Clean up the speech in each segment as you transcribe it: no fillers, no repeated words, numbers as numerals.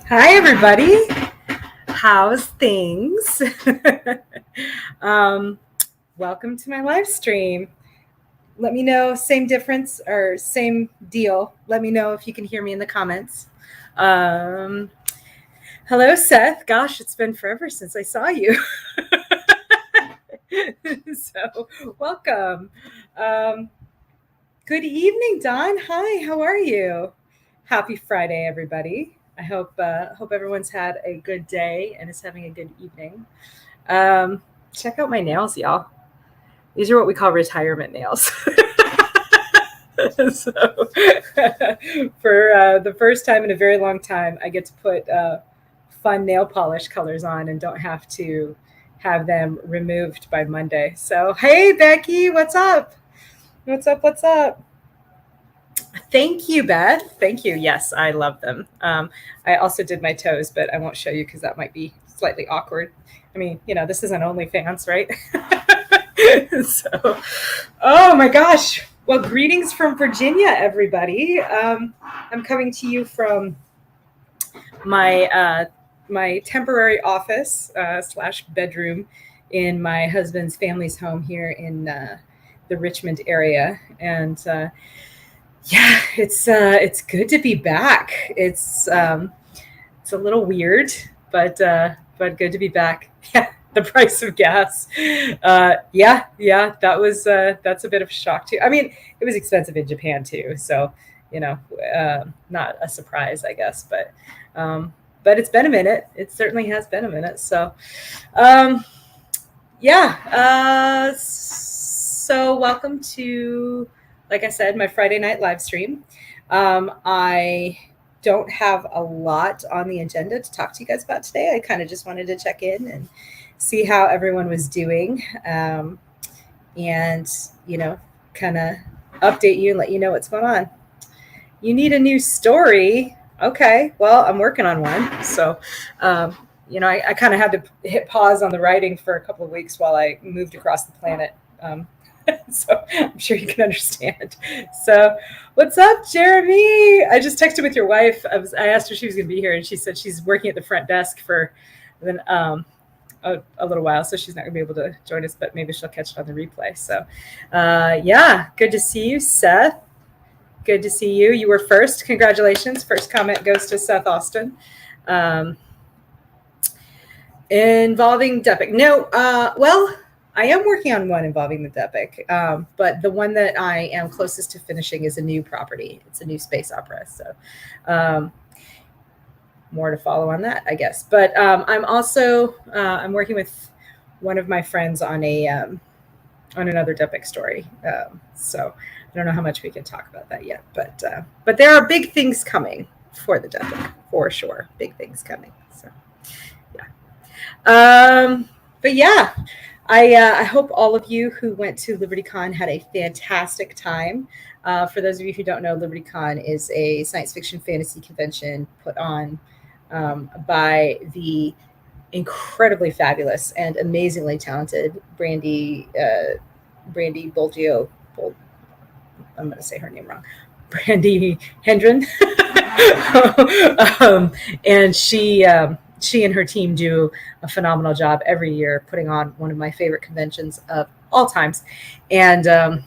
Hi, everybody. How's things? um, Welcome to my live stream. Let me know, same difference or same deal. Let me know if you can hear me in the comments. Um, Hello, Seth. Gosh, it's been forever since I saw you. So, welcome. Um, Good evening, Don. Hi, how are you? Happy Friday, everybody. I hope everyone's had a good day and is having a good evening. Check out my nails, y'all. These are what we call retirement nails. So, for the first time in a very long time, I get to put fun nail polish colors on and don't have to have them removed by Monday. So, hey, Becky, what's up? What's up? What's up? Thank you, Beth. Thank you. Yes, I love them. I also did my toes, but I won't show you because that might be slightly awkward. I mean, this isn't OnlyFans, right? So, oh my gosh. Well, greetings from Virginia, everybody. I'm coming to you from my temporary office slash bedroom in my husband's family's home here in the Richmond area, and yeah, it's good to be back. It's a little weird, but good to be back. Yeah, the price of gas. That's a bit of a shock too. I mean, it was expensive in Japan too, so not a surprise, I guess. But it's been a minute. It certainly has been a minute. So, um, yeah. So welcome to, like I said, my Friday night live stream. I don't have a lot on the agenda to talk to you guys about today. I kind of just wanted to check in and see how everyone was doing, and kind of update you and let you know what's going on. You need a new story. Okay, well, I'm working on one. So, I kind of had to hit pause on the writing for a couple of weeks while I moved across the planet. So I'm sure you can understand. So, what's up, Jeremy? I just texted with your wife. I asked her if she was going to be here, and she said she's working at the front desk for a little while, so she's not going to be able to join us, but maybe she'll catch it on the replay. So, yeah, good to see you, Seth. Good to see you. You were first. Congratulations. First comment goes to Seth Austin. Involving Depic. No, well, I am working on one involving the Depic, but the one that I am closest to finishing is a new property. It's a new space opera, so more to follow on that, I guess. But I'm also I'm working with one of my friends on on another Depic story. So I don't know how much we can talk about that yet, but there are big things coming for the Depic, for sure. Big things coming. So yeah. But yeah, I hope all of you who went to LibertyCon had a fantastic time. For those of you who don't know, LibertyCon is a science fiction fantasy convention put on by the incredibly fabulous and amazingly talented Brandy Bolgio. I'm going to say her name wrong. Brandy Hendren. And she and her team do a phenomenal job every year putting on one of my favorite conventions of all times. And it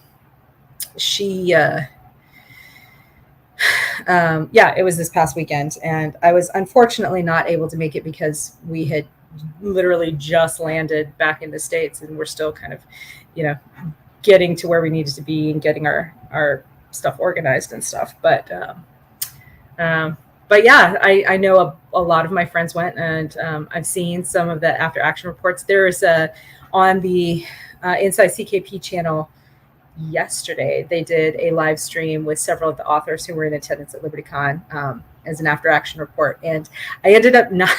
was this past weekend, and I was unfortunately not able to make it because we had literally just landed back in the States, and we're still kind of, getting to where we needed to be and getting our stuff organized and stuff. But yeah, I know a lot of my friends went, and I've seen some of the after action reports. There's on the Inside CKP channel yesterday, they did a live stream with several of the authors who were in attendance at LibertyCon as an after action report. And I ended up not,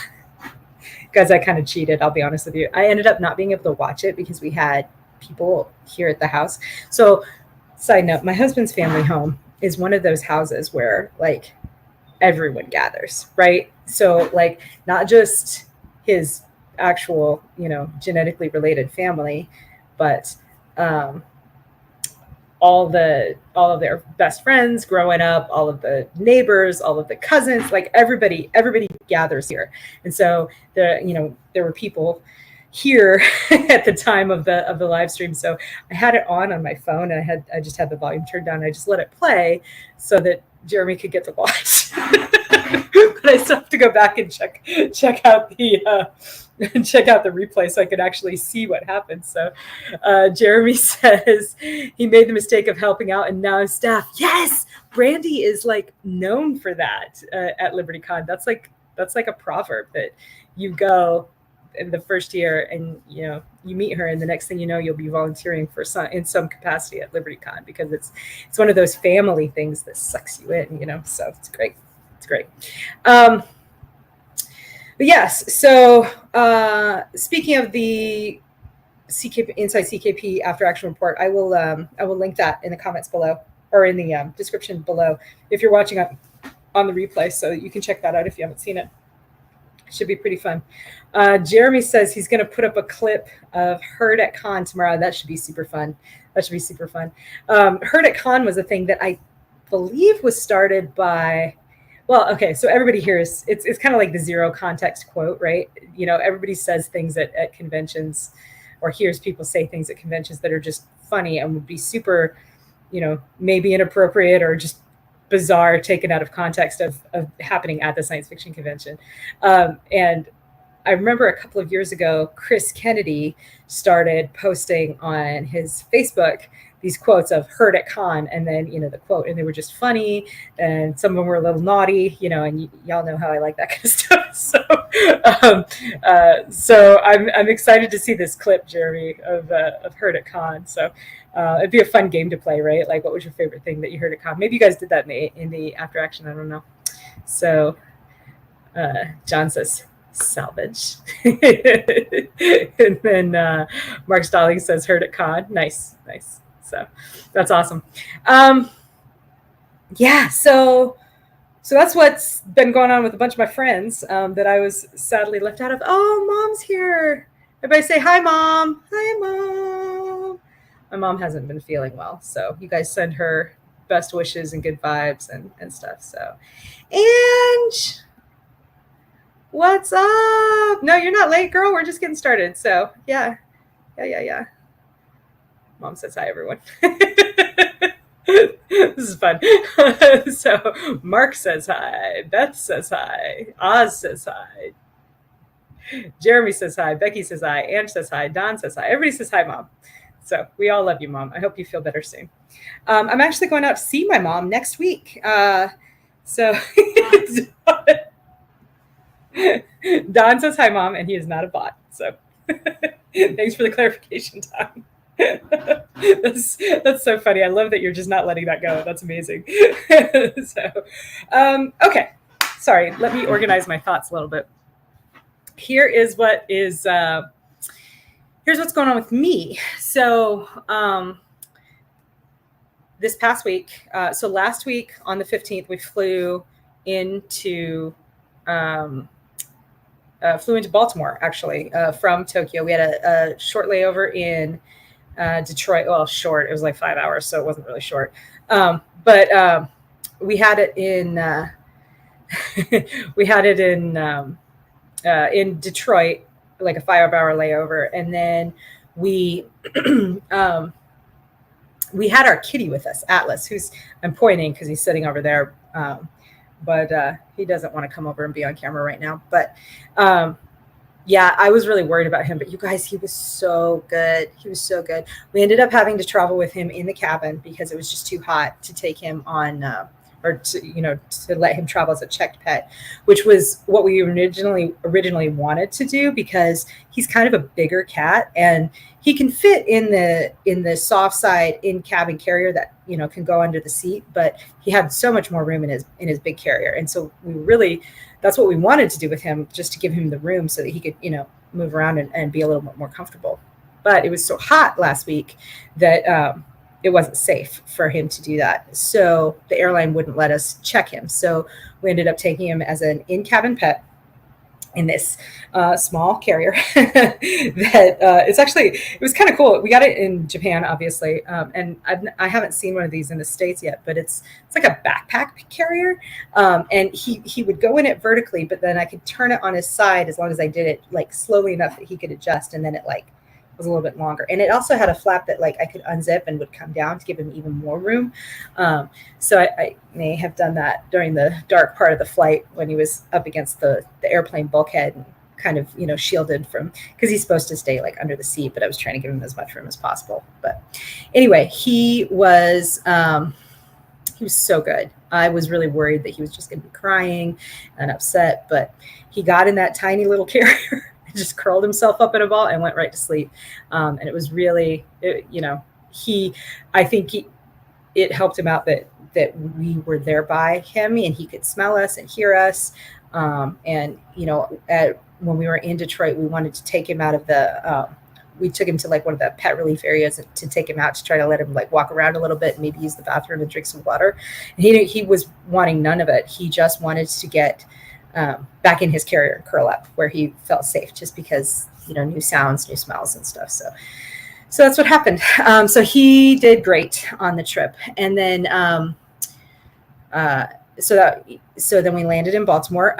because I kind of cheated, I'll be honest with you. I ended up not being able to watch it because we had people here at the house. So, side note, my husband's family home is one of those houses where like everyone gathers, right? So like not just his actual, genetically related family, but all of their best friends growing up, all of the neighbors, all of the cousins, like everybody gathers here. And so there were people here at the time of the live stream. So I had it on my phone, and I just had the volume turned down. I just let it play so that Jeremy could get to watch. But I still have to go back and check out the replay so I could actually see what happened. So Jeremy says he made the mistake of helping out and now his staff. Yes, Brandy is like known for that at LibertyCon. That's like a proverb that you go in the first year and you meet her, and the next thing you know, you'll be volunteering in some capacity at LibertyCon, because it's one of those family things that sucks you in, so it's great. It's great. But yes, so speaking of the Inside CKP After Action Report, I will link that in the comments below, or in the description below, if you're watching on the replay, so you can check that out if you haven't seen it. Should be pretty fun. Jeremy says he's going to put up a clip of Herd at Con tomorrow. That should be super fun. Herd at Con was a thing that I believe was started by, well, okay, so everybody here it's kind of like the zero context quote, right? Everybody says things at conventions, or hears people say things at conventions that are just funny and would be super, maybe inappropriate or just bizarre, taken out of context of happening at the science fiction convention. And I remember a couple of years ago, Chris Kennedy started posting on his Facebook these quotes of Herd at Con, and then, the quote, and they were just funny, and some of them were a little naughty, and y'all know how I like that kind of stuff. So I'm excited to see this clip, Jeremy, of Herd at Con. So it'd be a fun game to play, right? Like, what was your favorite thing that you heard at con? Maybe you guys did that in the after action. I don't know. So John says salvage. And then Mark Stalling says Herd at Con. Nice. So that's awesome. Yeah, so that's what's been going on with a bunch of my friends that I was sadly left out of. Oh, Mom's here. Everybody say hi, Mom. Hi, Mom. My mom hasn't been feeling well, so you guys send her best wishes and good vibes and stuff. So, Ange, what's up? No, you're not late, girl. We're just getting started. So, yeah. Mom says hi, everyone. This is fun. So Mark says hi, Beth says hi, Oz says hi, Jeremy says hi, Becky says hi, Ange says hi, Don says hi. Everybody says hi, Mom. So we all love you, Mom. I hope you feel better soon. I'm actually going out to see my mom next week. So Don says hi, Mom, and he is not a bot. So thanks for the clarification, Don. That's so funny. I love that you're just not letting that go. That's amazing. So, okay. Sorry. Let me organize my thoughts a little bit. Here's what's going on with me. So, this past week, so last week on the 15th, we flew into Baltimore, actually, from Tokyo. We had a short layover in Detroit. Well, short. It was like 5 hours, so it wasn't really short. But we had it in in Detroit, like a 5 hour layover, and then we we had our kitty with us, Atlas, who's, I'm pointing because he's sitting over there, but he doesn't want to come over and be on camera right now. But yeah, I was really worried about him, but you guys, he was so good. We ended up having to travel with him in the cabin because it was just too hot to take him on, or to let him travel as a checked pet, which was what we originally wanted to do, because he's kind of a bigger cat and he can fit in the soft side in cabin carrier that, can go under the seat, but he had so much more room in his big carrier. And so that's what we wanted to do with him, just to give him the room so that he could, move around and be a little bit more comfortable. But it was so hot last week that it wasn't safe for him to do that. So the airline wouldn't let us check him. So we ended up taking him as an in-cabin pet. in this small carrier that it was kind of cool. We got it in Japan, obviously, and I haven't seen one of these in the States yet, but it's like a backpack carrier, and he would go in it vertically, but then I could turn it on his side as long as I did it like slowly enough that he could adjust, and then it like was a little bit longer, and it also had a flap that like I could unzip and would come down to give him even more room. So I may have done that during the dark part of the flight when he was up against the airplane bulkhead and kind of, you know, shielded from, because he's supposed to stay like under the seat, but I was trying to give him as much room as possible. But anyway, he was so good. I was really worried that he was just going to be crying and upset, but he got in that tiny little carrier, just curled himself up in a ball and went right to sleep. And it was really, you know, I think it helped him out that we were there by him and he could smell us and hear us. And, you know, when we were in Detroit, we wanted to take him out of we took him to like one of the pet relief areas to take him out to try to let him like walk around a little bit and maybe use the bathroom and drink some water. And he was wanting none of it. He just wanted to get back in his carrier and curl up where he felt safe, just because, you know, new sounds, new smells and stuff. So that's what happened. So he did great on the trip. And then, so then we landed in Baltimore.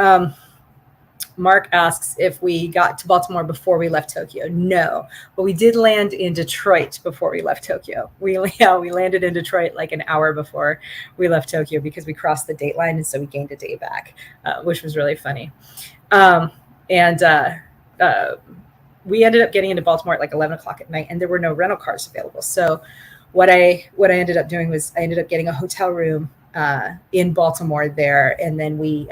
Mark asks if we got to Baltimore before we left Tokyo. No, but we did land in Detroit before we left Tokyo. We landed in Detroit like an hour before we left Tokyo because we crossed the date line, and so we gained a day back, which was really funny. We ended up getting into Baltimore at like 11 o'clock at night, and there were no rental cars available. So what I ended up doing was I ended up getting a hotel room in Baltimore there, and then we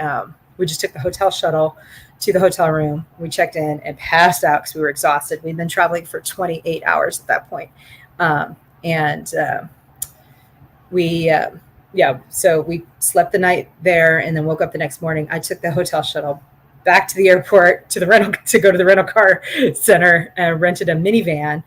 just took the hotel shuttle to the hotel room. We checked in and passed out because we were exhausted. We'd been traveling for 28 hours at that point. So we slept the night there and then woke up the next morning. I took the hotel shuttle back to the airport to go to the rental car center and rented a minivan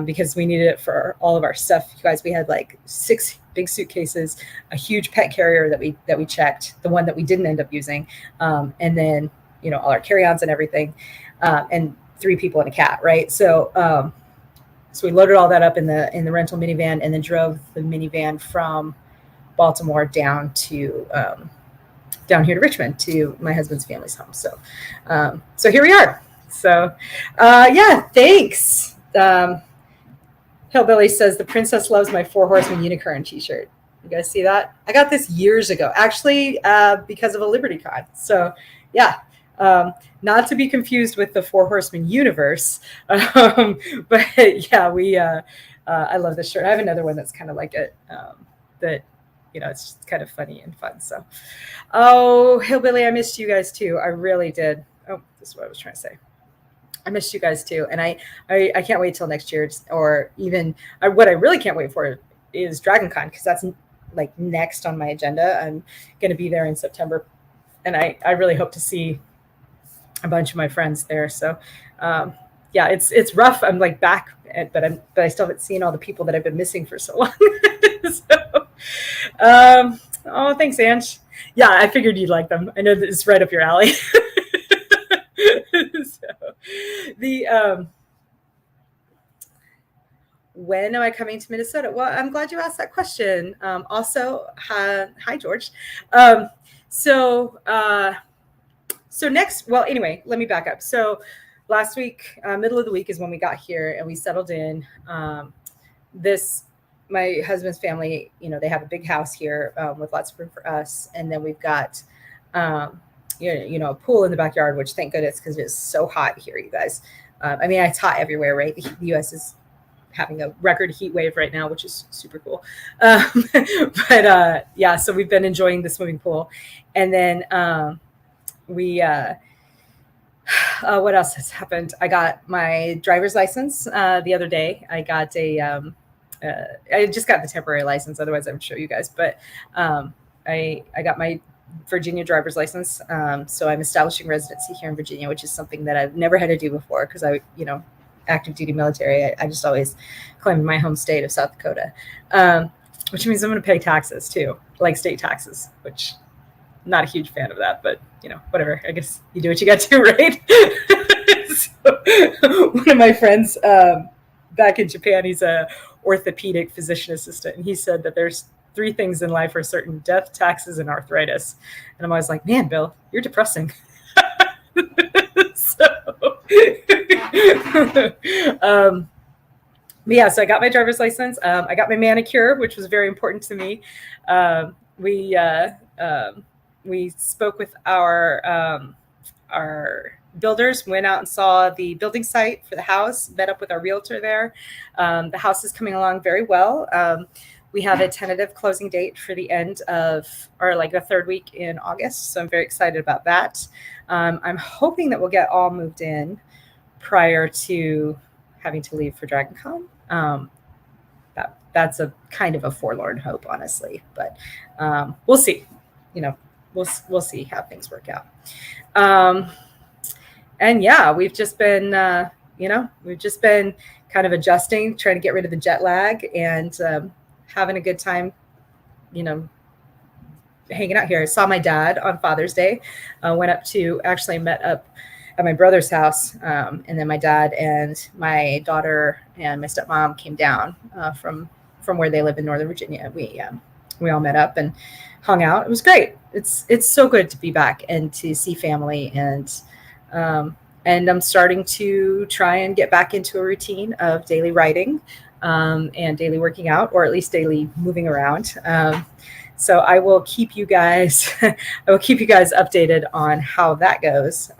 because we needed it for all of our stuff. You guys, we had like 6 big suitcases, a huge pet carrier that we checked, the one that we didn't end up using, and then, you know, all our carry-ons and everything, and 3 people and a cat, right? So we loaded all that up in the rental minivan and then drove the minivan from Baltimore down here to Richmond to my husband's family's home. So here we are. So yeah, thanks. Hillbilly says the princess loves my 4 horsemen unicorn t-shirt. You guys see that? I got this years ago, actually, because of a Liberty Con. So yeah, not to be confused with the 4 horsemen universe. But yeah, I love this shirt. I have another one that's kind of like it, that, you know, it's just kind of funny and fun. So, oh, Hillbilly, I missed you guys too. I really did. Oh, this is what I was trying to say. I missed you guys too. And I can't wait till next year, or even what I really can't wait for is Dragon Con, because that's like next on my agenda. I'm going to be there in September, and I really hope to see a bunch of my friends there. So, yeah, it's rough. I'm like back, but I still haven't seen all the people that I've been missing for so long. So, oh, thanks, Ange. Yeah, I figured you'd like them. I know that it's right up your alley. So, when am I coming to Minnesota? Well, I'm glad you asked that question. Also, hi, George. So next, well, anyway, let me back up. So last week, middle of the week is when we got here and we settled in. My husband's family, you know, they have a big house here with lots of room for us. And then we've got, you know, a pool in the backyard, which thank goodness, because it's so hot here, you guys. I mean, it's hot everywhere, right? The U.S. is having a record heat wave right now, which is super cool. But yeah, so we've been enjoying the swimming pool. And then what else has happened? I got my driver's license the other day. I got I just got the temporary license. Otherwise I would show you guys, but I got my Virginia driver's license. So I'm establishing residency here in Virginia, which is something that I've never had to do before, because active duty military. I just always claimed my home state of South Dakota, which means I'm going to pay taxes too, like state taxes, which not a huge fan of that, but whatever. I guess you do what you got to, right? So, one of my friends back in Japan, he's a orthopedic physician assistant, and he said that there's three things in life are certain: death, taxes, and arthritis. And I'm always like, man, Bill, you're depressing. So, yeah, so I got my driver's license. I got my manicure, which was very important to me. We spoke with our builders, went out and saw the building site for the house, met up with our realtor there. The house is coming along very well. We have a tentative closing date for the end of, or like the third week in August. So I'm very excited about that. I'm hoping that we'll get all moved in prior to having to leave for DragonCon. That's a kind of a forlorn hope, honestly, but we'll see. We'll see how things work out. And yeah, we've just been kind of adjusting, trying to get rid of the jet lag, and having a good time, hanging out here. I saw my dad on Father's Day. Met up at my brother's house, and then my dad and my daughter and my stepmom came down from where they live in Northern Virginia. We all met up and hung out. It was great. It's so good to be back and to see family, and I'm starting to try and get back into a routine of daily writing and daily working out, or at least daily moving around. So I will keep you guys updated on how that goes,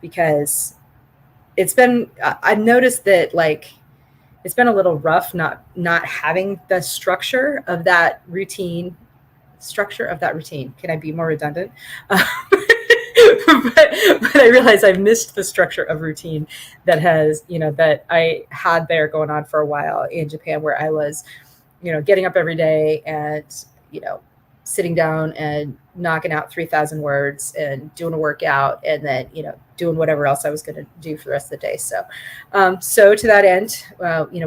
because I've noticed that it's been a little rough not having the structure of that routine. Can I be more redundant? But I realize I've missed the structure of routine that I had there going on for a while in Japan, where I was, getting up every day and, sitting down and knocking out 3,000 words and doing a workout, and then, doing whatever else I was going to do for the rest of the day. So, to that end,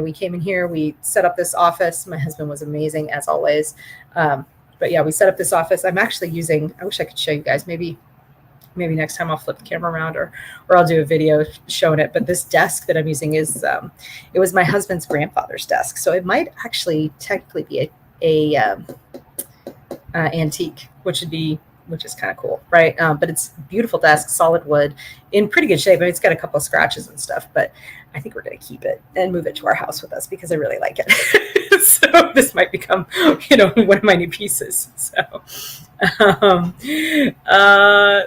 we came in here, we set up this office. My husband was amazing as always. But yeah, we set up this office. I'm actually I wish I could show you guys, maybe next time I'll flip the camera around, or I'll do a video showing it. But this desk that I'm using is, it was my husband's grandfather's desk. So it might actually technically be a antique, which is kind of cool, right? But it's a beautiful desk, solid wood, in pretty good shape. I mean, it's got a couple of scratches and stuff, but I think we're going to keep it and move it to our house with us because I really like it. So this might become, one of my new pieces. So,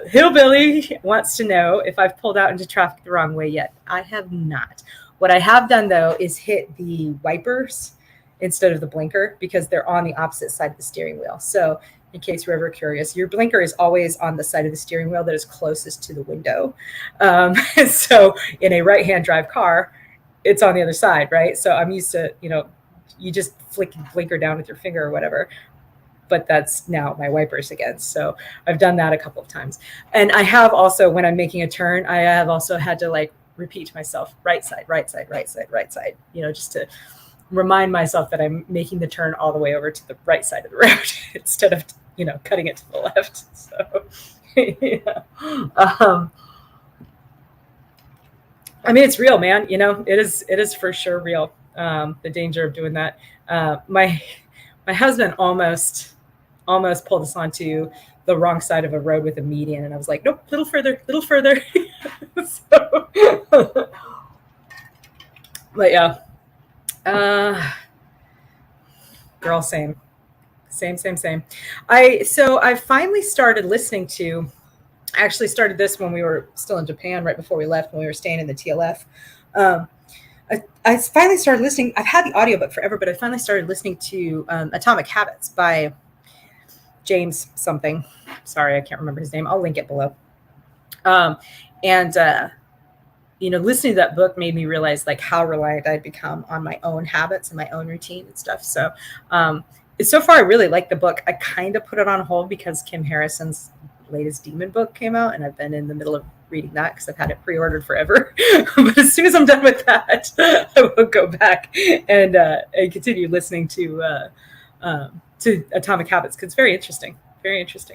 Hillbilly wants to know if I've pulled out into traffic the wrong way yet. I have not. What I have done, though, is hit the wipers instead of the blinker, because they're on the opposite side of the steering wheel. So in case you're ever curious, your blinker is always on the side of the steering wheel that is closest to the window. So in a right-hand drive car, it's on the other side, right? So I'm used to, you just flick the blinker down with your finger or whatever. But that's now my wipers again. So I've done that a couple of times. And I have also, when I'm making a turn, I have also had to repeat to myself, right side, right side, right side, right side, just to remind myself that I'm making the turn all the way over to the right side of the road instead of, cutting it to the left. So, yeah. I mean, it's real, man. It is for sure real. The danger of doing that. My husband almost pulled us onto the wrong side of a road with a median, and I was like, nope, little further. So, but yeah. Girl, same. I finally started listening to, I actually started this when we were still in Japan, right before we left, when we were staying in the TLF. I finally started listening. I've had the audiobook forever, but I finally started listening to Atomic Habits by James something. Sorry, I can't remember his name. I'll link it below. Listening to that book made me realize how reliant I'd become on my own habits and my own routine and stuff. So, so far I really like the book. I kind of put it on hold because Kim Harrison's latest Demon book came out, and I've been in the middle of reading that because I've had it pre-ordered forever. But as soon as I'm done with that, I will go back and continue listening to Atomic Habits, because it's very interesting.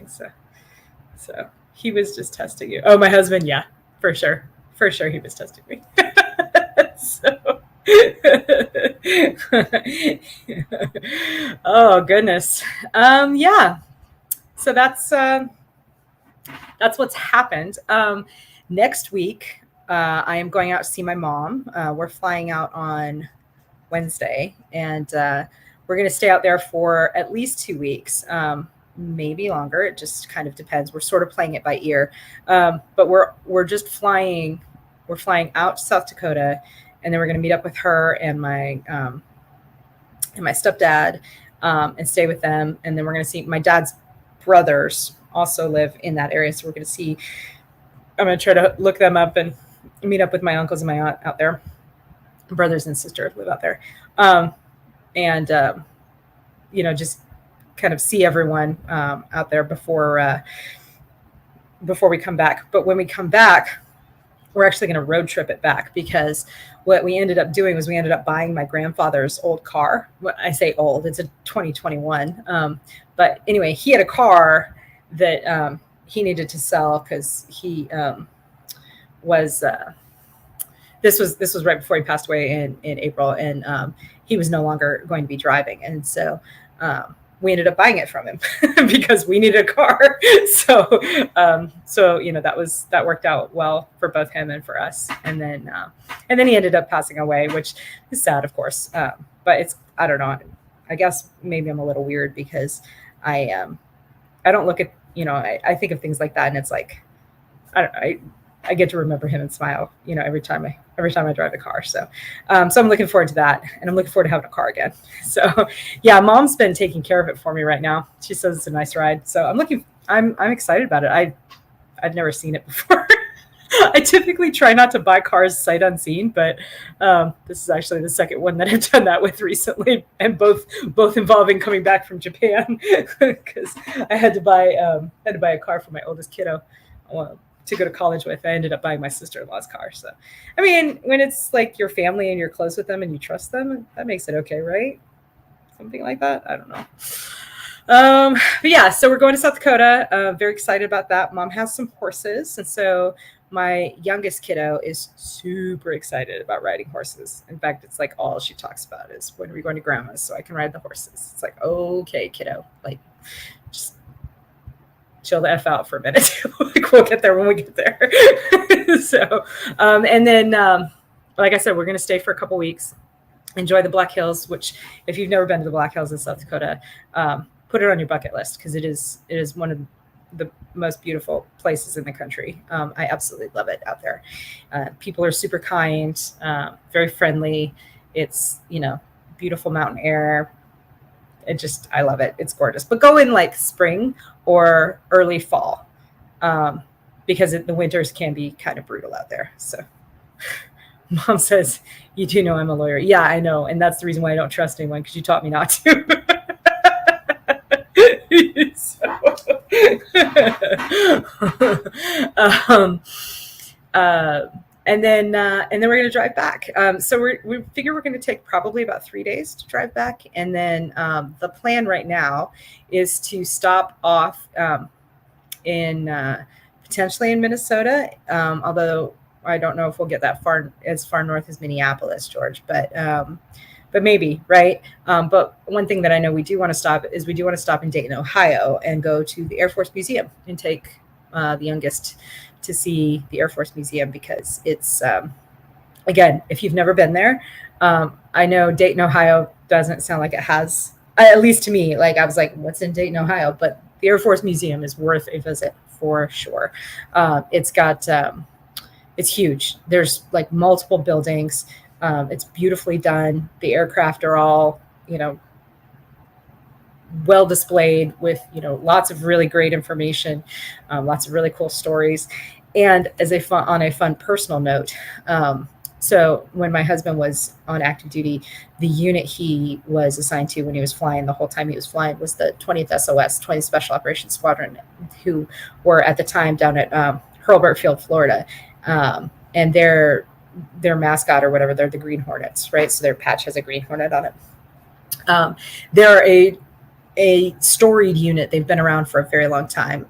So, So he was just testing you. Oh, my husband, yeah, for sure. For sure he was testing me. So oh goodness. Yeah. So that's what's happened. Next week, I am going out to see my mom. We're flying out on Wednesday, and we're going to stay out there for at least 2 weeks, maybe longer. It just kind of depends. We're sort of playing it by ear, but we're just flying. We're flying out to South Dakota, and then we're going to meet up with her and my stepdad, and stay with them. And then we're going to see my dad's brothers also live in that area, so we're going to see. I'm going to try to look them up and meet up with my uncles and my aunt out there. Brothers and sisters live out there, and just kind of see everyone out there before we come back. But when we come back, we're actually going to road trip it back, because what we ended up doing was we ended up buying my grandfather's old car. When I say old, it's a 2021. But anyway, he had a car that he needed to sell because he was. This was right before he passed away in April, and he was no longer going to be driving, and so we ended up buying it from him because we needed a car. So that worked out well for both him and for us. And then he ended up passing away, which is sad, of course. But I don't know. I guess maybe I'm a little weird because I don't look at, I think of things like that, and it's like, I don't know. I get to remember him and smile, every time I drive the car. So I'm looking forward to that, and I'm looking forward to having a car again. So yeah, Mom's been taking care of it for me right now. She says it's a nice ride. So I'm excited about it. I've never seen it before. I typically try not to buy cars sight unseen, but this is actually the second one that I've done that with recently, and both involving coming back from Japan, because I had to buy a car for my oldest kiddo to go to college with. I ended up buying my sister-in-law's car. So, I mean, when it's like your family and you're close with them and you trust them, that makes it okay, right? Something like that. I don't know. But yeah, so we're going to South Dakota. Very excited about that. Mom has some horses, and so my youngest kiddo is super excited about riding horses. In fact, it's like all she talks about is, when are we going to grandma's so I can ride the horses? It's like, okay, kiddo, like, just chill the F out for a minute. Like, we'll get there when we get there. So, and then, like I said, we're going to stay for a couple weeks, enjoy the Black Hills, which, if you've never been to the Black Hills in South Dakota, put it on your bucket list, because it is one of the most beautiful places in the country. I absolutely love it out there. People are super kind, very friendly. It's, beautiful mountain air. I love it. It's gorgeous. But go in like spring or early fall, because the winters can be kind of brutal out there. So Mom says, you do know I'm a lawyer. Yeah, I know. And that's the reason why I don't trust anyone, because you taught me not to. And then we're going to drive back. So we figure we're going to take probably about 3 days to drive back. And then the plan right now is to stop off potentially in Minnesota, although I don't know if we'll get as far north as Minneapolis, George, but maybe, right? But one thing that I know we do want to stop in Dayton, Ohio, and go to the Air Force Museum and take the youngest to see the Air Force Museum, because it's, again, if you've never been there, I know Dayton, Ohio doesn't sound like it has, at least to me, like I was like, what's in Dayton, Ohio? But the Air Force Museum is worth a visit for sure. It's huge. There's like multiple buildings. It's beautifully done. The aircraft are all, well displayed with, lots of really great information, lots of really cool stories. And on a fun personal note, so when my husband was on active duty, the unit he was assigned to when he was flying, the whole time he was flying, was the 20th SOS, 20th Special Operations Squadron, who were at the time down at Hurlburt Field, Florida. And their mascot or whatever, they're the Green Hornets, right? So their patch has a Green Hornet on it. They're a storied unit. They've been around for a very long time.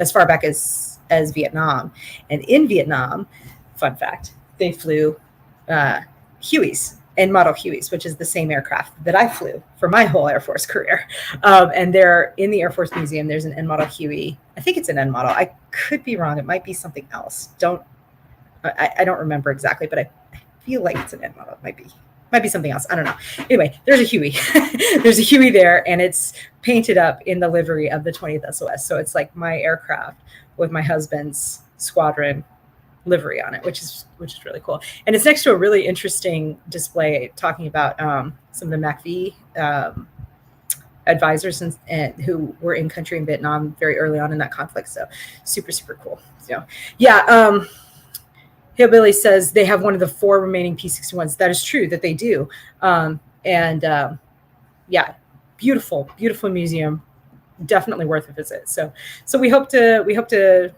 as far back as Vietnam. And in Vietnam, fun fact, they flew Hueys, N model Hueys, which is the same aircraft that I flew for my whole Air Force career. And they're in the Air Force Museum. There's an N model Huey. I think it's an N model. I could be wrong. It might be something else. I don't remember exactly, but I feel like it's an N model. It might be something else. I don't know. Anyway, there's a Huey. There's a Huey there, and it's painted up in the livery of the 20th SOS. So it's like my aircraft with my husband's squadron livery on it, which is really cool. And it's next to a really interesting display talking about some of the MACV advisors and who were in country in Vietnam very early on in that conflict. So super, super cool. So yeah. Hillbilly says they have one of the 4 remaining P-61s. That is true that they do. Yeah, beautiful museum. Definitely worth a visit. So we hope to,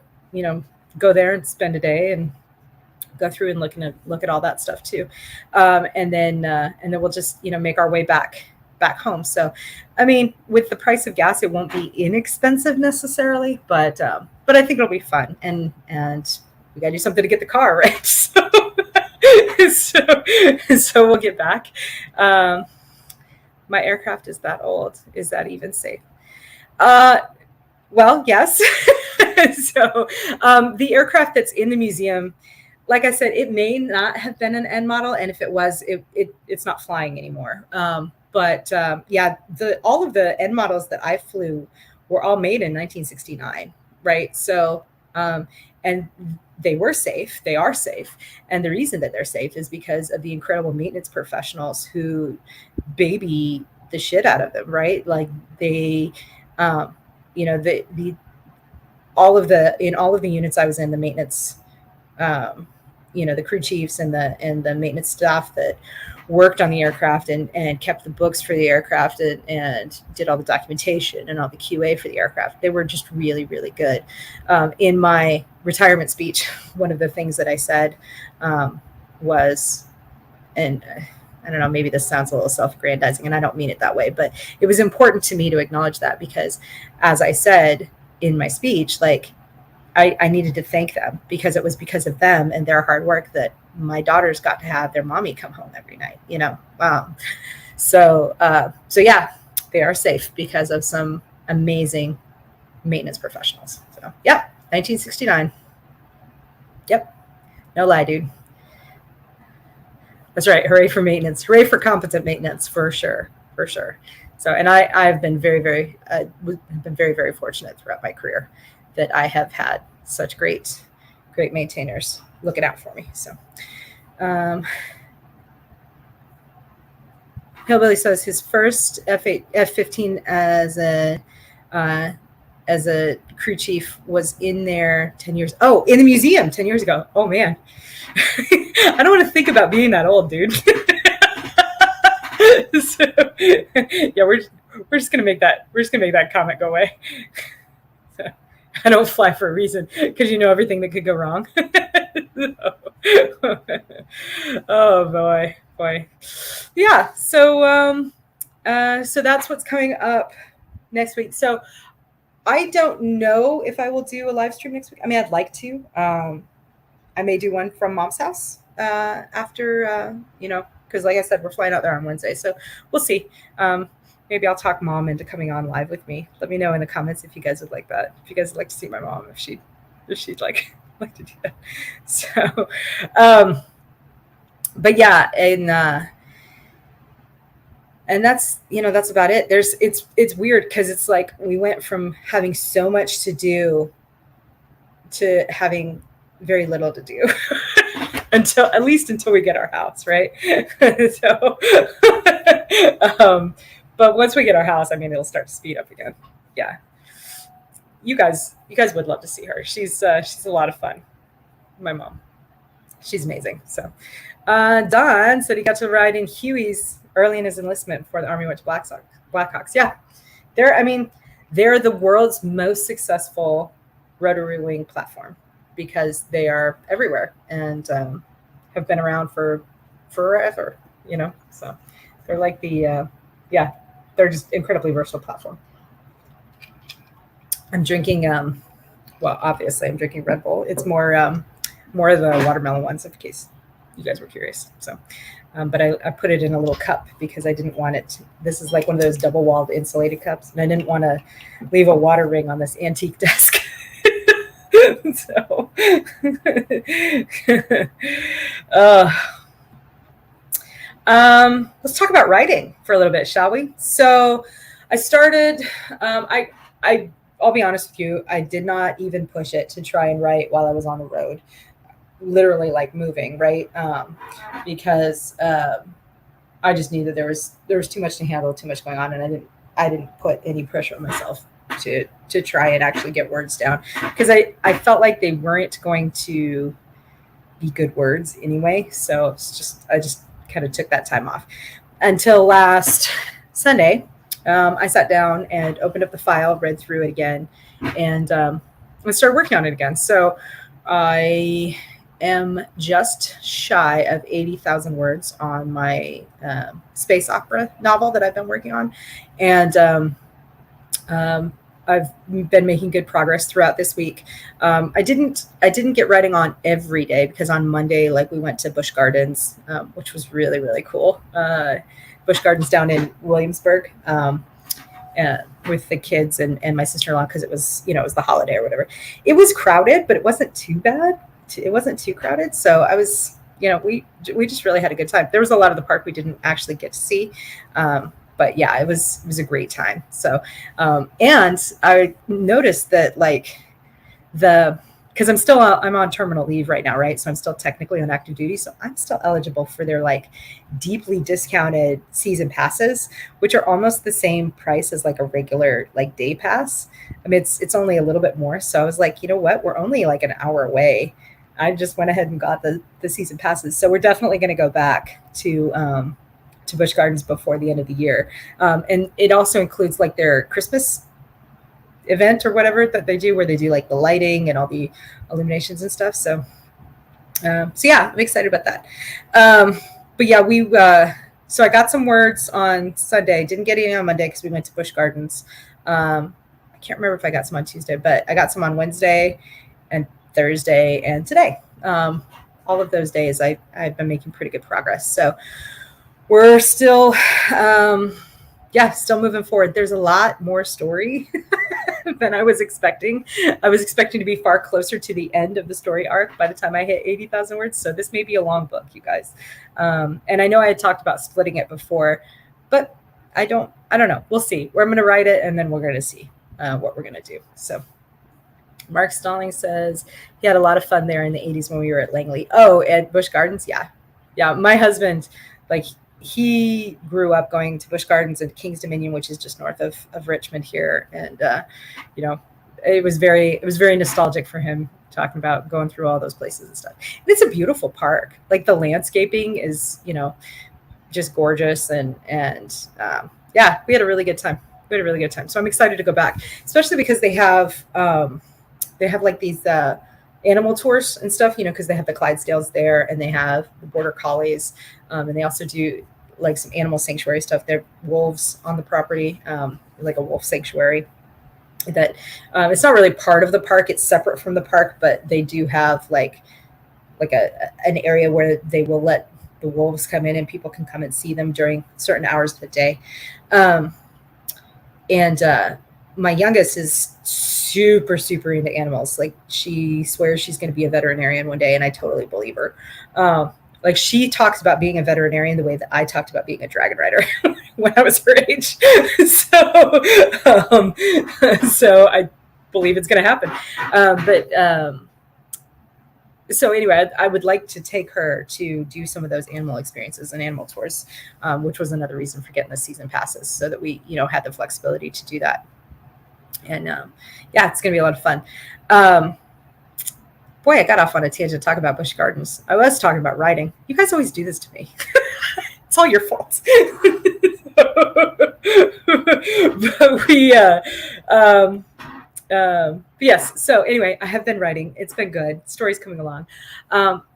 go there and spend a day and go through and look at all that stuff too. And then we'll just, make our way back home. So, I mean, with the price of gas, it won't be inexpensive necessarily, but I think it'll be fun. And we got to do something to get the car, right? So we'll get back. My aircraft is that old. Is that even safe? Well, yes. So the aircraft that's in the museum, like I said, it may not have been an N model. And if it was, it's not flying anymore. But all of the N models that I flew were all made in 1969, right? So, and they were safe. They are safe. And the reason that they're safe is because of the incredible maintenance professionals who baby the shit out of them, right? Like they, all of the units I was in, the maintenance, the crew chiefs and the maintenance staff that worked on the aircraft and kept the books for the aircraft and did all the documentation and all the QA for the aircraft. They were just really, really good. In my retirement speech, one of the things that I said was, and I don't know, maybe this sounds a little self-aggrandizing, and I don't mean it that way, but it was important to me to acknowledge that because, as I said in my speech, like I needed to thank them because it was because of them and their hard work that my daughters got to have their mommy come home every night, So yeah, they are safe because of some amazing maintenance professionals. So yeah, 1969. Yep. No lie, dude. That's right. Hooray for maintenance. Hooray for competent maintenance, for sure. For sure. So, and I've been very, very fortunate throughout my career that I have had such great maintainers looking out for me. So, Hillbilly says his first F-15 as a crew chief was in there 10 years. Oh, in the museum 10 years ago. Oh man. I don't want to think about being that old, dude. So, yeah, we're just gonna make that comment go away. So, I don't fly for a reason because you know everything that could go wrong. Oh boy. Yeah. So that's what's coming up next week. So I don't know if I will do a live stream next week. I mean, I'd like to. I may do one from Mom's house after, because like I said, we're flying out there on Wednesday. So we'll see. Maybe I'll talk Mom into coming on live with me. Let me know in the comments if you guys would like that. If you guys would like to see my mom, if she'd like to do that. So, but yeah, and that's about it. It's weird because it's like we went from having so much to do to having very little to do until we get our house, right? So, but once we get our house, I mean, it'll start to speed up again. Yeah, you guys would love to see her. She's a lot of fun. My mom, she's amazing. So, Don said he got to ride in Huey's early in his enlistment before the Army went to Blackhawks. Yeah, they're the world's most successful rotary wing platform because they are everywhere and have been around for forever. So they're like they're just incredibly versatile platform. I'm drinking well, obviously I'm drinking Red Bull. It's more of the watermelon ones, in case you guys were curious. So, but I put it in a little cup because I didn't want it. This is like one of those double-walled insulated cups, and I didn't want to leave a water ring on this antique desk. So, uh, let's talk about writing for a little bit, shall we? So, I started. I'll be honest with you. I did not even push it to try and write while I was on the road, literally like moving, right? Because I just knew that there was too much to handle, too much going on, and I didn't put any pressure on myself to try and actually get words down, because I felt like they weren't going to be good words anyway. So I just kind of took that time off until last Sunday. I sat down and opened up the file, read through it again, and I started working on it again. So I am just shy of 80,000 words on my space opera novel that I've been working on. And I've been making good progress throughout this week. I didn't get writing on every day, because on Monday, like, we went to Busch Gardens, which was really, really cool. Busch Gardens down in Williamsburg, with the kids and my sister-in-law, because it was the holiday or whatever. It was crowded, but it wasn't too bad. It wasn't too crowded. So I was, we just really had a good time. There was a lot of the park we didn't actually get to see. But yeah, it was a great time. So, and I noticed that, like, because I'm on terminal leave right now, right? So I'm still technically on active duty. So I'm still eligible for their, like, deeply discounted season passes, which are almost the same price as like a regular, like, day pass. I mean, it's only a little bit more. So I was like, you know what? We're only like an hour away. I just went ahead and got the season passes. So we're definitely going to go back to Busch Gardens before the end of the year. And it also includes, like, their Christmas event or whatever that they do, where they do, like, the lighting and all the illuminations and stuff. So yeah, I'm excited about that. But yeah, so I got some words on Sunday. Didn't get any on Monday because we went to Busch Gardens. I can't remember if I got some on Tuesday, but I got some on Wednesday and Thursday and today. All of those days I've been making pretty good progress. So we're still, still moving forward. There's a lot more story than I was expecting. I was expecting to be far closer to the end of the story arc by the time I hit 80,000 words. So this may be a long book, you guys. And I know I had talked about splitting it before, but I don't know. We'll see. I'm going to write it, and then we're going to see what we're going to do. So Mark Stalling says he had a lot of fun there in the 80s when we were at Langley. Oh, at Busch Gardens? Yeah. Yeah, my husband, like, he grew up going to Busch Gardens and Kings Dominion, which is just north of Richmond here. And, it was very nostalgic for him, talking about going through all those places and stuff. And it's a beautiful park. Like, the landscaping is, just gorgeous. And yeah, we had a really good time. So I'm excited to go back, especially because they have like these animal tours and stuff, because they have the Clydesdales there, and they have the Border Collies, and they also do, like, some animal sanctuary stuff. There are wolves on the property, like a wolf sanctuary that it's not really part of the park. It's separate from the park, but they do have like an area where they will let the wolves come in, and people can come and see them during certain hours of the day. And my youngest is super, super into animals. Like, she swears she's going to be a veterinarian one day, and I totally believe her. Like, she talks about being a veterinarian the way that I talked about being a dragon rider when I was her age. So I believe it's going to happen. So anyway, I would like to take her to do some of those animal experiences and animal tours, which was another reason for getting the season passes, so that we, had the flexibility to do that. And yeah, it's going to be a lot of fun. Boy, I got off on a tangent to talk about Busch Gardens. I was talking about writing. You guys always do this to me. It's all your fault. But yes. So anyway, I have been writing. It's been good. Story's coming along.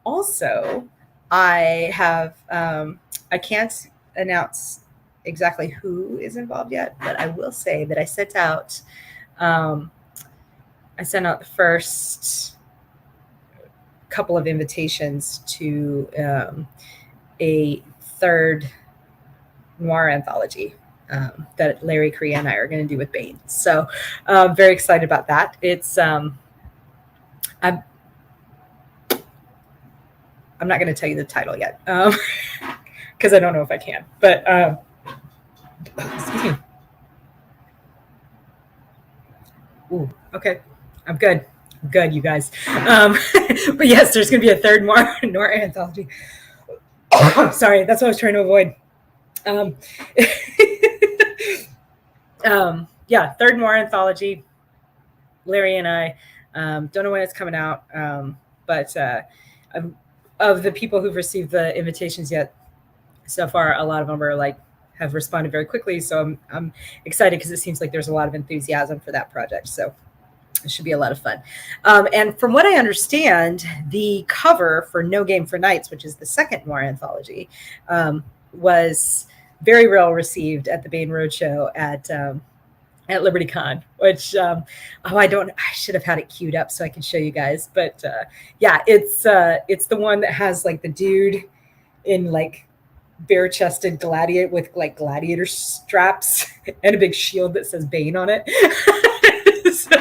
Also, I have, I can't announce exactly who is involved yet, but I will say that I sent out I sent out the first couple of invitations to a third noir anthology that Larry Correa and I are going to do with Bane. So very excited about that. It's I'm not going to tell you the title yet because I don't know if I can. But excuse me. Ooh, okay, I'm good. I'm good, you guys. But yes, there's going to be a third noir anthology. Sorry, that's what I was trying to avoid. Yeah, third noir anthology. Larry and I don't know when it's coming out, but of the people who've received the invitations yet so far, a lot of them are like have responded very quickly. So I'm excited because it seems like there's a lot of enthusiasm for that project. So it should be a lot of fun. And from what I understand, the cover for No Game for Knights, which is the second noir anthology, was very well received at the Bane Roadshow at LibertyCon, which I should have had it queued up so I can show you guys. But yeah, it's the one that has like the dude in like bare-chested gladiator with like gladiator straps and a big shield that says Bane on it. So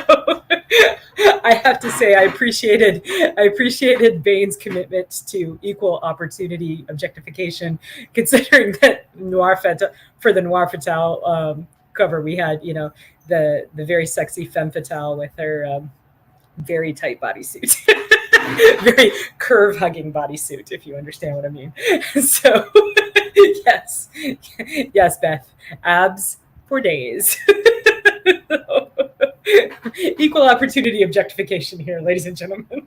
I have to say I appreciated Bane's commitment to equal opportunity objectification, considering that for the Noir Fatale cover we had, you know, the very sexy femme fatale with her very tight bodysuit. Very curve hugging bodysuit, if you understand what I mean. So yes, Beth, abs for days. Equal opportunity objectification here, ladies and gentlemen.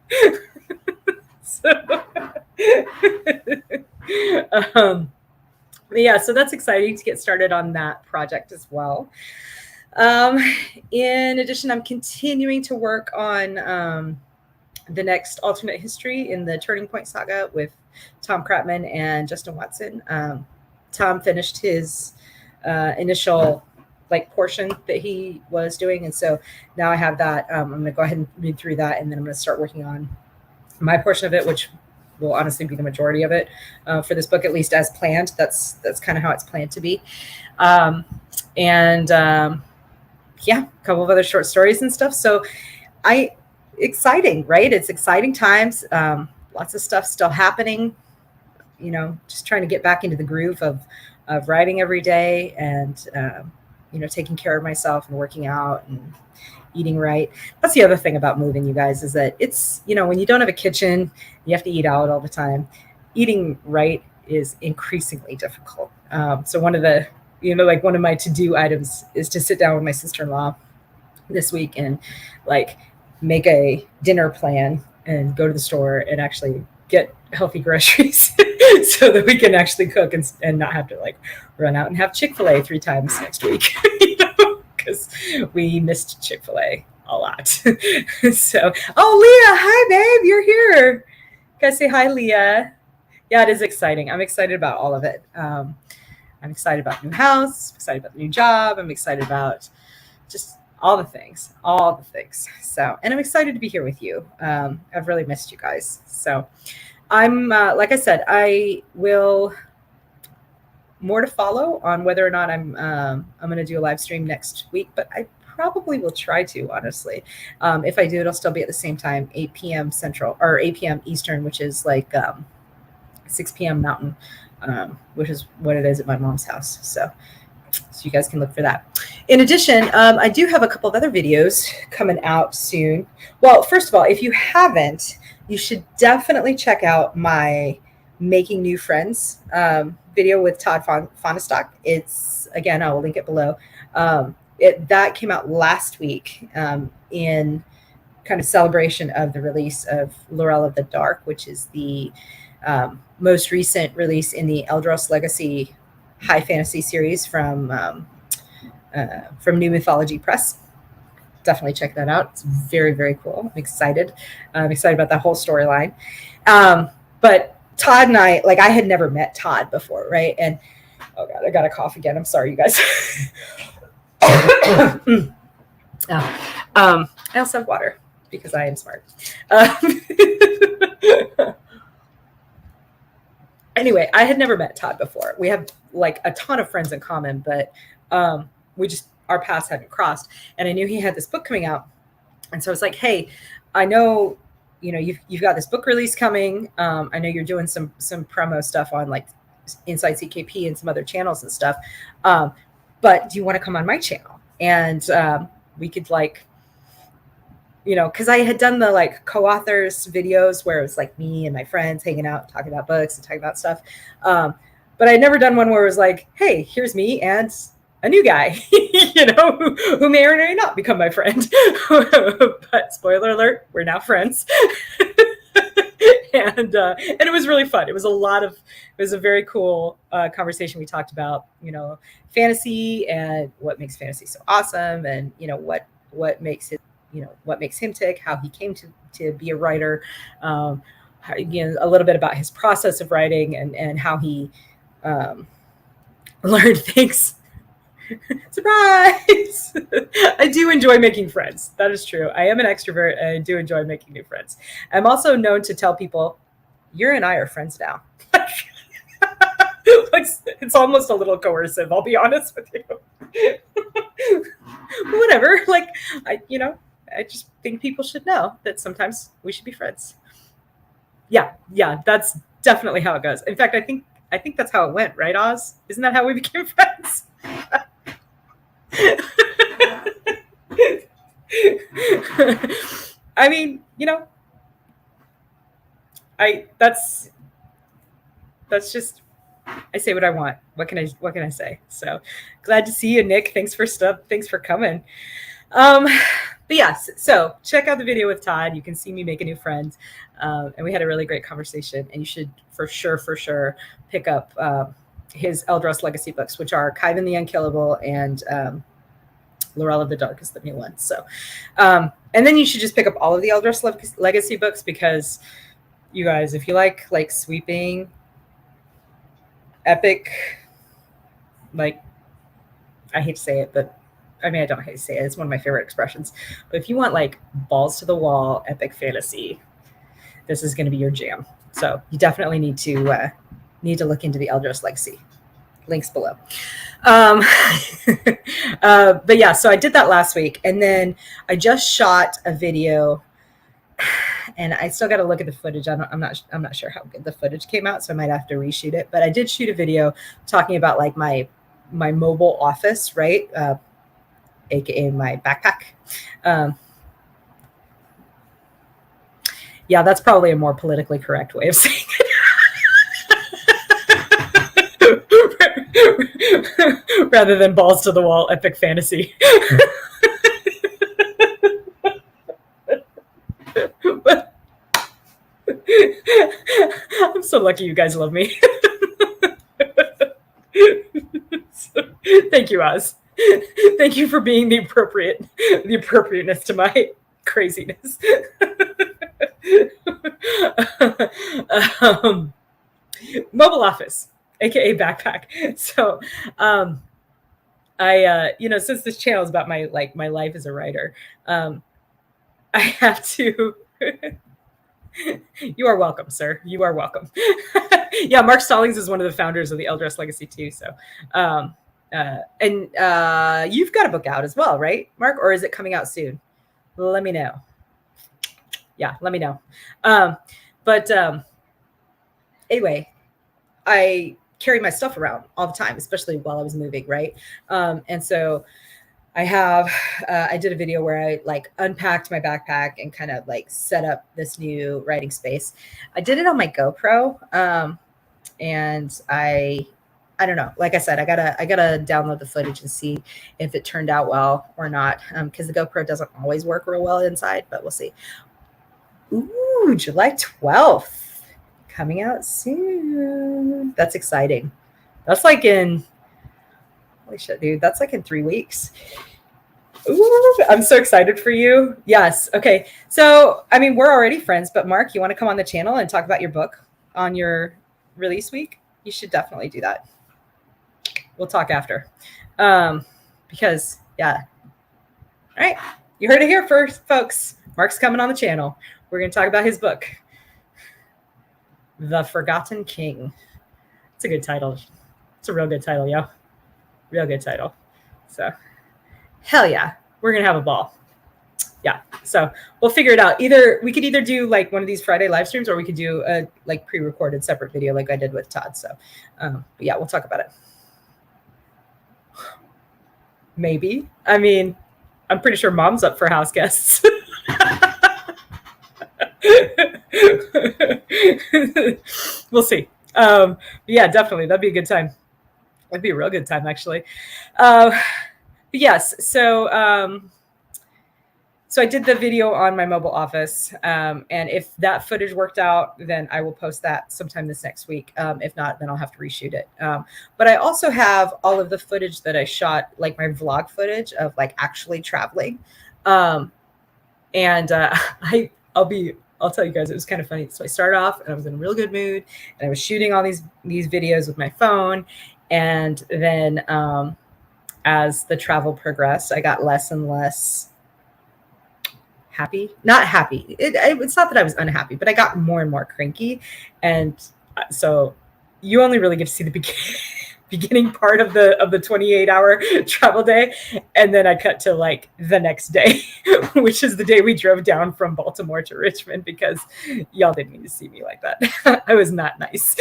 So, yeah, so that's exciting to get started on that project as well. In addition, I'm continuing to work on the next alternate history in the Turning Point saga with Tom Kratman and Justin Watson. Tom finished his initial like portion that he was doing, and so now I have that. I'm going to go ahead and read through that, and then I'm going to start working on my portion of it, which will honestly be the majority of it for this book, at least as planned. That's kind of how it's planned to be. Yeah, a couple of other short stories and stuff. So exciting, right? It's exciting times. Lots of stuff still happening, you know, just trying to get back into the groove of writing every day and, you know, taking care of myself and working out and eating right. That's the other thing about moving, you guys, is that it's, you know, when you don't have a kitchen, you have to eat out all the time. Eating right is increasingly difficult. So one of the, you know, like one of my to-do items is to sit down with my sister-in-law this week and like make a dinner plan and go to the store and actually get healthy groceries so that we can actually cook and not have to like run out and have Chick-fil-A 3 times next week, you know, because we missed Chick-fil-A a lot. So, oh, Leah, hi, babe, you're here. Guys, say hi, Leah. Yeah, it is exciting. I'm excited about all of it. I'm excited about the new house, excited about the new job. I'm excited about just all the things. So, and I'm excited to be here with you. I've really missed you guys. So I'm, like I said, I will more to follow on whether or not I'm going to do a live stream next week, but I probably will try to, honestly. If I do, it'll still be at the same time, 8 p.m. Central or 8 p.m. Eastern, which is like 6 p.m. Mountain. Which is what it is at my mom's house. So you guys can look for that. In addition, I do have a couple of other videos coming out soon. Well, first of all, if you haven't, you should definitely check out my Making New Friends video with Todd Fonestock. It's, again, I will link it below. That came out last week in kind of celebration of the release of Laurel of the Dark, which is the most recent release in the Eldros Legacy high fantasy series from New Mythology Press. Definitely check that out. It's very, very cool. I'm excited. I'm excited about that whole storyline. But Todd and I had never met Todd before, right? And oh God, I got a cough again. I'm sorry, you guys. I also have water because I am smart. Um, anyway, I had never met Todd before. We have like a ton of friends in common, but we just, our paths hadn't crossed. And I knew he had this book coming out. And so I was like, hey, I know, you've got this book release coming. I know you're doing some promo stuff on like Inside CKP and some other channels and stuff. But do you want to come on my channel? And we could like, because I had done the like co-authors videos where it was like me and my friends hanging out, talking about books and talking about stuff. But I'd never done one where it was like, hey, here's me and a new guy, who may or may not become my friend. But spoiler alert, we're now friends. And it was really fun. It was a very cool conversation. We talked about, fantasy and what makes fantasy so awesome, and what makes it, what makes him tick, how he came to be a writer, again, a little bit about his process of writing and how he learned things. Surprise! I do enjoy making friends. That is true. I am an extrovert and I do enjoy making new friends. I'm also known to tell people, you and I are friends now. It's almost a little coercive, I'll be honest with you. Whatever. I just think people should know that sometimes we should be friends. Yeah, that's definitely how it goes. In fact, I think that's how it went, right, Oz? Isn't that how we became friends? I mean, that's just, I say what I want. What can I say? So glad to see you, Nick. Thanks for coming. But yes, so check out the video with Todd. You can see me make a new friend. And we had a really great conversation, and you should for sure pick up his Eldros Legacy books, which are Khyven the Unkillable and Laurel of the Dark is the new one. So, and then you should just pick up all of the Eldros Legacy books, because you guys, if you like sweeping, epic, like, I hate to say it, but I mean, I don't hate to say it. It's one of my favorite expressions. But if you want like balls to the wall, epic fantasy, this is going to be your jam. So you definitely need to look into the Eldros Legacy. Links below. But yeah, so I did that last week, and then I just shot a video, and I still got to look at the footage. I'm not sure how good the footage came out, so I might have to reshoot it. But I did shoot a video talking about like my mobile office, right? AKA my backpack. Yeah, that's probably a more politically correct way of saying it. Rather than balls to the wall, epic fantasy. I'm so lucky you guys love me. Thank you, Oz. Thank you for being the appropriateness to my craziness. Mobile office, aka backpack. So I since this channel is about my life as a writer, I have to you are welcome, sir. You are welcome. Yeah, Mark Stallings is one of the founders of the Eldros Legacy too. So and you've got a book out as well, right, Mark? Or is it coming out soon? Let me know. Yeah, let me know. But anyway, I carry my stuff around all the time, especially while I was moving, right? And so I did a video where I like unpacked my backpack and kind of like set up this new writing space. I did it on my GoPro. And I don't know. Like I said, I gotta download the footage and see if it turned out well or not. Because the GoPro doesn't always work real well inside, but we'll see. Ooh, July 12th. Coming out soon. That's exciting. That's like in, holy shit, dude. That's like in 3 weeks. Ooh, I'm so excited for you. Yes. Okay. So, I mean, we're already friends, but Mark, you want to come on the channel and talk about your book on your release week? You should definitely do that. We'll talk after. Because, yeah. All right. You heard it here first, folks. Mark's coming on the channel. We're going to talk about his book, The Forgotten King. It's a good title. It's a real good title, yo. Real good title. So, hell yeah. We're going to have a ball. Yeah. So we'll figure it out. We could either do like one of these Friday live streams, or we could do a like pre-recorded separate video like I did with Todd. So, but yeah, we'll talk about it. Maybe. I mean, I'm pretty sure Mom's up for house guests. We'll see. Yeah, definitely. That'd be a good time. That'd be a real good time, actually. But yes. So I did the video on my mobile office, and if that footage worked out, then I will post that sometime this next week. If not, then I'll have to reshoot it. But I also have all of the footage that I shot, like my vlog footage of like actually traveling. And I'll tell you guys, it was kind of funny. So I started off and I was in a real good mood, and I was shooting all these videos with my phone. And then as the travel progressed, I got less and less happy. Not happy. It's not that I was unhappy, but I got more and more cranky. And so you only really get to see the beginning part of the 28-hour travel day. And then I cut to like the next day, which is the day we drove down from Baltimore to Richmond, because y'all didn't need to see me like that. I was not nice.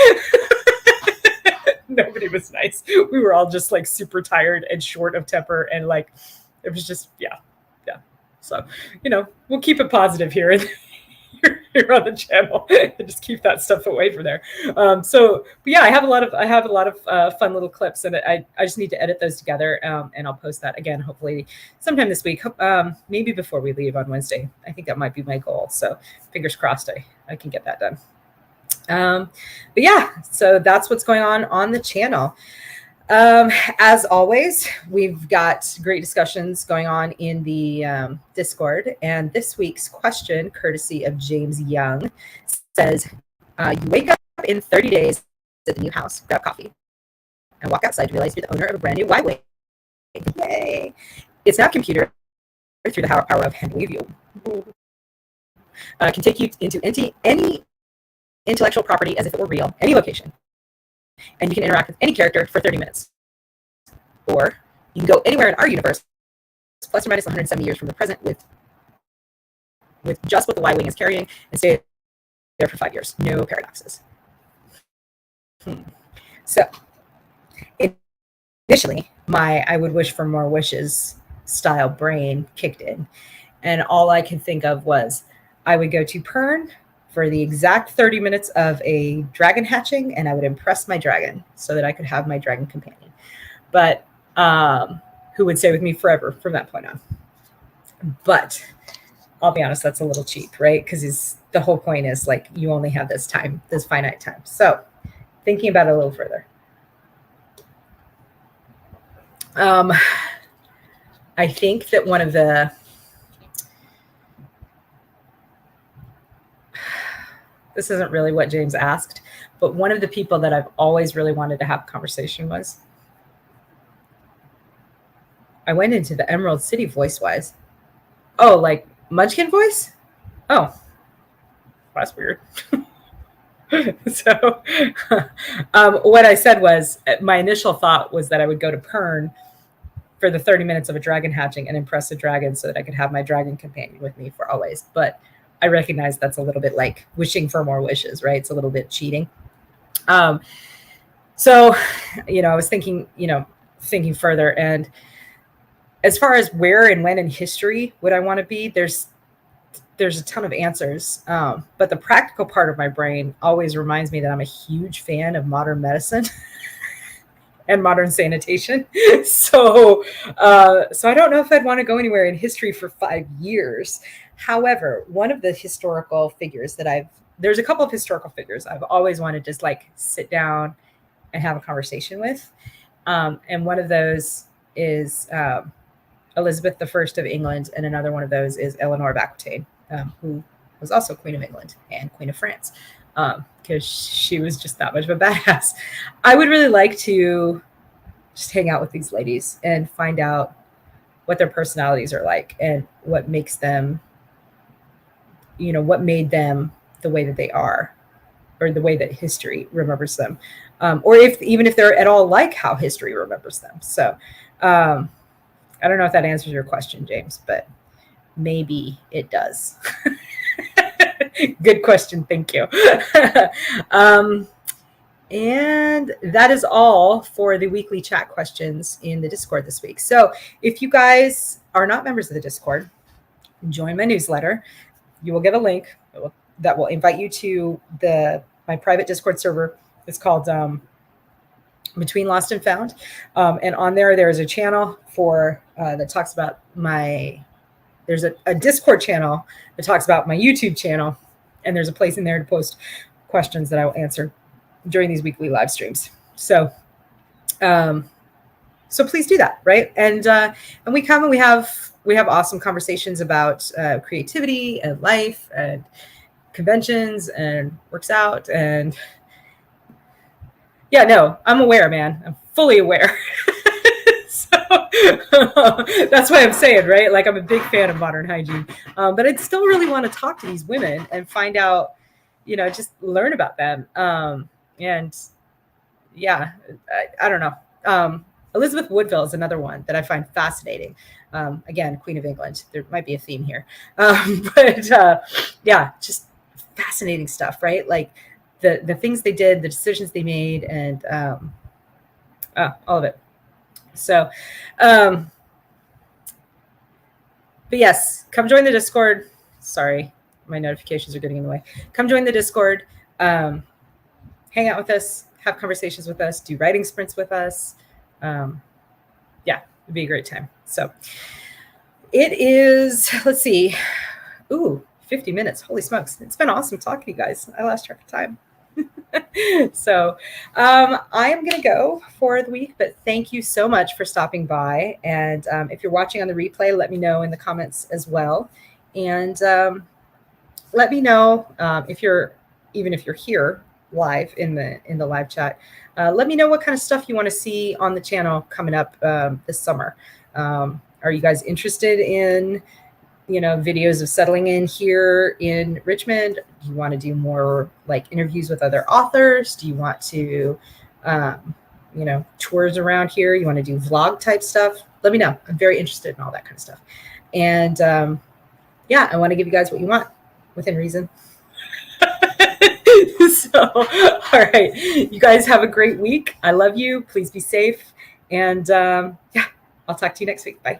Nobody was nice. We were all just like super tired and short of temper. And like, it was just, yeah. So, we'll keep it positive here here on the channel and just keep that stuff away from there. But yeah, I have a lot of fun little clips, and I just need to edit those together, and I'll post that again, hopefully sometime this week, maybe before we leave on Wednesday. I think that might be my goal. So fingers crossed I can get that done. But yeah, so that's what's going on the channel. As always, we've got great discussions going on in the Discord. And this week's question, courtesy of James Young, says, you wake up in 30 days at the new house, grab coffee, and walk outside to realize you're the owner of a brand new Y-Wing. Yay! It's now a computer through the power of Henry View. Can take you into any intellectual property as if it were real, any location. And you can interact with any character for 30 minutes. Or you can go anywhere in our universe, plus or minus 170 years from the present, with just what the Y-Wing is carrying, and stay there for 5 years. No paradoxes. So, initially, my I would wish for more wishes style brain kicked in. And all I could think of was I would go to Pern for the exact 30 minutes of a dragon hatching, and I would impress my dragon so that I could have my dragon companion. But who would stay with me forever from that point on. But I'll be honest, that's a little cheap, right? Because the whole point is like you only have this time, this finite time. So thinking about it a little further. I think that one of the this isn't really what James asked, but one of the people that I've always really wanted to have a conversation was, I went into the Emerald City voice-wise. Oh, like Munchkin voice? Oh, that's weird. So what I said was, my initial thought was that I would go to Pern for the 30 minutes of a dragon hatching and impress a dragon so that I could have my dragon companion with me for always. But I recognize that's a little bit like wishing for more wishes, right? It's a little bit cheating. So, I was thinking further, and as far as where and when in history would I want to be, there's a ton of answers. But the practical part of my brain always reminds me that I'm a huge fan of modern medicine and modern sanitation. So I don't know if I'd want to go anywhere in history for 5 years. However, one of the historical figures there's a couple of historical figures I've always wanted to just like sit down and have a conversation with. And one of those is Elizabeth I of England, and another one of those is Eleanor of Aquitaine, who was also Queen of England and Queen of France, because she was just that much of a badass. I would really like to just hang out with these ladies and find out what their personalities are like and what makes them, what made them the way that they are, or the way that history remembers them, or even if they're at all like how history remembers them. So I don't know if that answers your question, James, but maybe it does. Good question. Thank you. And that is all for the weekly chat questions in the Discord this week. So if you guys are not members of the Discord, join my newsletter. You will get a link that will invite you to my private Discord server. It's called Between Lost and Found. And on there is a channel that talks about there's a Discord channel that talks about my YouTube channel. And there's a place in there to post questions that I will answer during these weekly live streams. So please do that, right? And we come and we have awesome conversations about creativity and life and conventions and works out. And yeah, no, I'm aware, man. I'm fully aware. So that's why I'm saying, right? Like, I'm a big fan of modern hygiene, but I'd still really want to talk to these women and find out, just learn about them. And yeah, I don't know. Elizabeth Woodville is another one that I find fascinating. Again, Queen of England. There might be a theme here. But yeah, just fascinating stuff, right? Like the things they did, the decisions they made, and all of it. So, but yes, come join the Discord. Sorry, my notifications are getting in the way. Come join the Discord. Hang out with us, have conversations with us, do writing sprints with us. Yeah, it'd be a great time. So it is, let's see. Ooh, 50 minutes. Holy smokes. It's been awesome talking to you guys. I lost track of time. So I am going to go for the week, but thank you so much for stopping by. And if you're watching on the replay, let me know in the comments as well. And let me know if you're here live in the live chat. Let me know what kind of stuff you want to see on the channel coming up this summer. Are you guys interested in videos of settling in here in Richmond? Do you want to do more like interviews with other authors? Do you want to tours around here? You want to do vlog type stuff? Let me know. I'm very interested in all that kind of stuff. And yeah, I want to give you guys what you want within reason. So, all right. You guys have a great week. I love you. Please be safe. And yeah, I'll talk to you next week. Bye.